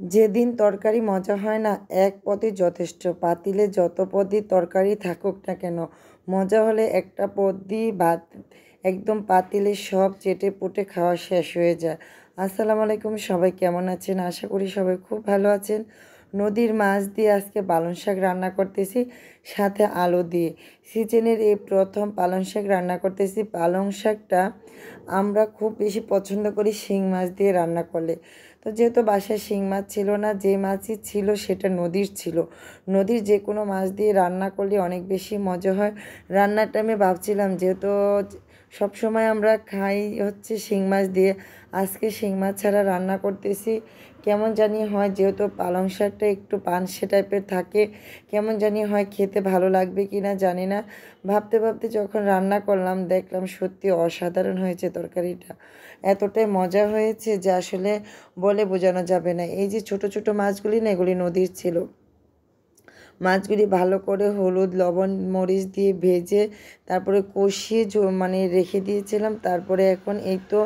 যেদিন তরকারি মজা হয় না, এক পদই যথেষ্ট। পাতিলে যত পদই তরকারি থাকুক না কেন, মজা হলে একটা পদই ভাত একদম পাতিলে সব চেটে পুটে খাওয়া শেষ হয়ে যায়। আসসালামু আলাইকুম, সবাই কেমন আছেন? আশা করি সবাই খুব ভালো আছেন। নদীর মাছ দিয়ে আজকে পালং শাক রান্না করতেছি, সাথে আলু দিয়ে। সিজনের এই প্রথম পালং শাক রান্না করতেছি। পালং শাকটা আমরা খুব বেশি পছন্দ করি শিং মাছ দিয়ে রান্না করলে। তো যেহেতু বাসায় শিং মাছ ছিল না, যে মাছই ছিল সেটা নদীর ছিল। নদীর যে কোনো মাছ দিয়ে রান্না করলে অনেক বেশি মজা হয়। রান্নার টাইমে ভাবছিলাম, যেহেতু সবসময় আমরা খাই হচ্ছে শিং মাছ দিয়ে, আজকে শিং মাছ ছাড়া রান্না করতেছি। কেমন জানি হয়, যেহেতু পালং শাকটা একটু পানসে টাইপের থাকে, কেমন জানি হয়, খেতে ভালো লাগবে কি না জানি না। ভাবতে ভাবতে যখন রান্না করলাম, দেখলাম সত্যি অসাধারণ হয়েছে তরকারিটা। এতটাই মজা হয়েছে যে আসলে বলে বোঝানো যাবে না। এই যে ছোট ছোট মাছগুলি না, এগুলি নদীর ছিল। মাছগুলি ভালো করে হলুদ লবণ মরিচ দিয়ে ভেজে তারপরে কষিয়ে মানে রেখে দিয়েছিলাম। তারপরে এখন এই তো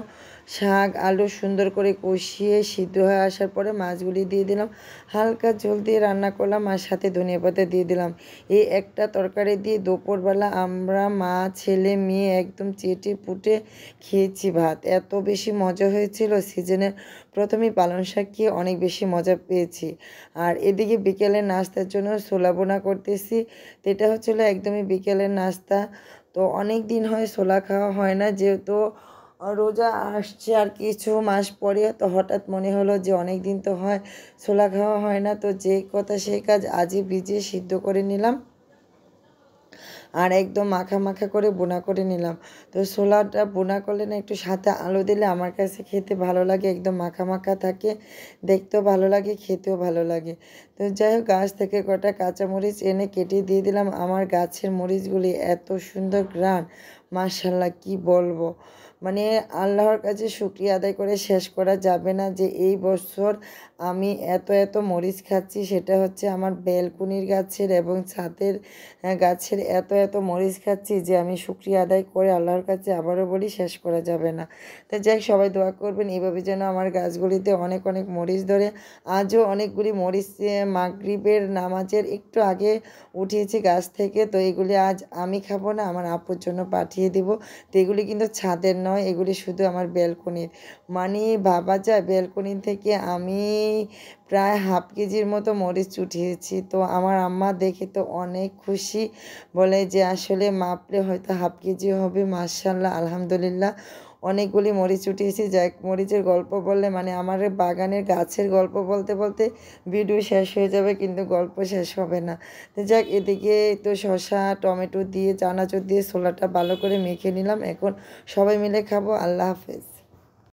শাক আলু সুন্দর করে কষিয়ে সিদ্ধ হয়ে আসার পরে মাছগুলি দিয়ে দিলাম, হালকা ঝোল দিয়ে রান্না করলাম, আর সাথে ধনিয়া পাতা দিয়ে দিলাম। এই একটা তরকারি দিয়ে দুপুরবেলা আমরা মা ছেলে মেয়ে একদম চেটে পুটে খেয়েছি ভাত। এত বেশি মজা হয়েছিল, সিজনের প্রথমেই পালং শাক খেয়ে অনেক বেশি মজা পেয়েছি। আর এদিকে বিকেলের নাস্তার জন্য ছোলা বোনা করতেছি। তো এটা হচ্ছিল একদমই বিকেলের নাস্তা। তো অনেক দিন হয় ছোলা খাওয়া হয় না, যেহেতু রোজা আসছে আর কিছু মাস পরে, তো হঠাৎ মনে হলো যে অনেক দিন তো হয় ছোলা খাওয়া হয় না, তো যে কথা সেই কাজ, আজই ভিজিয়ে সিদ্ধ করে নিলাম আর একদম মাখা মাখা করে বোনা করে নিলাম। তো ছোলাটা বোনা করলে না, একটু সাথে আলু দিলে আমার কাছে খেতে ভালো লাগে, একদম মাখা মাখা থাকে, দেখতেও ভালো লাগে, খেতেও ভালো লাগে। তো যাই হোক, গাছ থেকে কটা কাঁচামরিচ এনে কেটে দিয়ে দিলাম। আমার গাছের মরিচগুলি এত সুন্দর ঘ্রাণ, মাশাল্লাহ কি বলবো। মানে আল্লাহর কাছে শুকরিয়া আদায় করে শেষ করা যাবে না যে এই বছর আমি এত এত মরিচ খাচ্ছি। সেটা হচ্ছে আমার বেলকুনির গাছের এবং ছাদের গাছের এত এত মরিচ খাচ্ছি যে আমি শুকরিয়া আদায় করে আল্লাহর কাছে আবারও বলি শেষ করা যাবে না। তো যাই, সবাই দোয়া করবেন এইভাবে যেন আমার গাছগুলিতে অনেক অনেক মরিচ ধরে। আজও অনেকগুলি মরিচ মাগরিবের নামাজের একটু আগে উঠিয়েছি গাছ থেকে। তো এগুলি আজ আমি খাবো না, আমার আপুর জন্য পাঠিয়ে দিব। তো এগুলি কিন্তু ছাদের নয়, এগুলি শুধু আমার ব্যালকনির। মানে ভাবা যায়, ব্যালকনি থেকে আমি প্রায় হাফ কেজির মতো মরিচ উঠিয়েছি। তো আমার আম্মা দেখে তো অনেক খুশি, বলে যে আসলে মাপলে হয়তো হাফ কেজি হবে। মাশাল্লাহ, আলহামদুলিল্লাহ, অনেকগুলি মরিচ উঠিয়েছি। যাই, মরিচের গল্প বললে মানে আমার বাগানের গাছের গল্প বলতে বলতে ভিডিও শেষ হয়ে যাবে, কিন্তু গল্প শেষ হবে না। তো যাক, এদিকে তো শসা টমেটো দিয়ে চানাচুর দিয়ে ছোলাটা ভালো করে মেখে নিলাম। এখন সবাই মিলে খাবো। আল্লাহ হাফেজ।